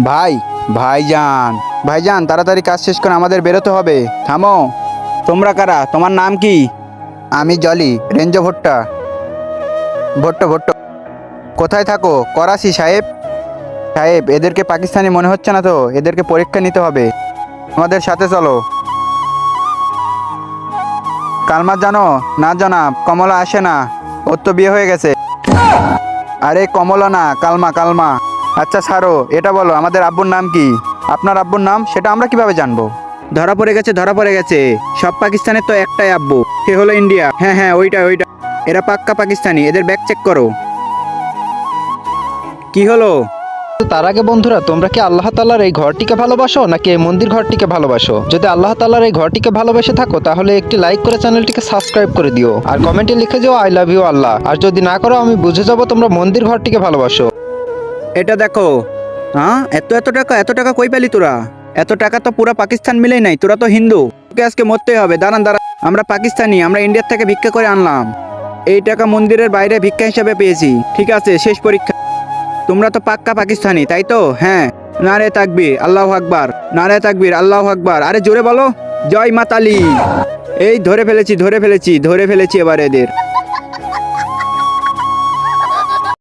ভাই, ভাইজান, ভাইজান তাড়াতাড়ি কাজ শেষ করে আমাদের বেরোতে হবে। থামো। তোমরা কারা? তোমার নাম কি? আমি জলি, রেঞ্জো ভুট্টা। ভুট্টো ভুট্টো। কোথায় থাকো? করাচি সাহেব। সাহেব, এদেরকে পাকিস্তানি মনে হচ্ছে না তো, এদেরকে পরীক্ষা নিতে হবে। আমাদের সাথে চলো। কালমার জানো? না জনাব, কমলা আসে না, ওর তো বিয়ে হয়ে গেছে। আরে কমলা না, কালমা কালমা। আচ্ছা ছাড়ো, এটা বলো আমাদের আব্বুর নাম কি? আপনার আব্বুর নাম সেটা আমরা কিভাবে জানবো? ধরা পড়ে গেছে, ধরা পড়ে গেছে। সব পাকিস্তানের তো একটাই আব্বু, সে হলো ইন্ডিয়া। হ্যাঁ হ্যাঁ, ওইটা ওইটা। এরা পাক্কা পাকিস্তানি, এদের ব্যাগ চেক করো। কি হলো? তার আগে বন্ধুরা, তোমরা কি আল্লাহ তাআলার এই ঘরটিকে ভালোবাসো নাকি এই মন্দির ঘরটিকে ভালোবাসো? যদি আল্লাহ তাআলার এই ঘরটিকে ভালোবেসে থাকো তাহলে একটি লাইক করে চ্যানেলটিকে সাবস্ক্রাইব করে দিও আর কমেন্টে লিখে যাও আই লাভ ইউ আল্লাহ। আর যদি না করো আমি বুঝে যাব তোমরা মন্দির ঘরটিকে ভালোবাসো। এটা দেখো। হ্যাঁ, এত এত টাকা, এত টাকা কই পেলি তোরা? এত টাকা তো পুরা পাকিস্তান মিলেই নাই, তোরা তো হিন্দু। তোকে আজকে মরতেই হবে। দাঁড়ান দাঁড়ান, আমরা পাকিস্তানি, আমরা ইন্ডিয়ার থেকে ভিক্ষা করে আনলাম। এই টাকা মন্দিরের বাইরে ভিক্ষা হিসাবে পেয়েছি। ঠিক আছে, শেষ পরীক্ষা। তোমরা তো পাক্কা পাকিস্তানি, তাই তো? হ্যাঁ। নারে তাকবীর আল্লাহু আকবার, নারে তাকবীর আল্লাহু আকবার। আরে জোরে বলো, জয় মা কালী। এই ধরে ফেলেছি, ধরে ফেলেছি, ধরে ফেলেছি এবার এদের।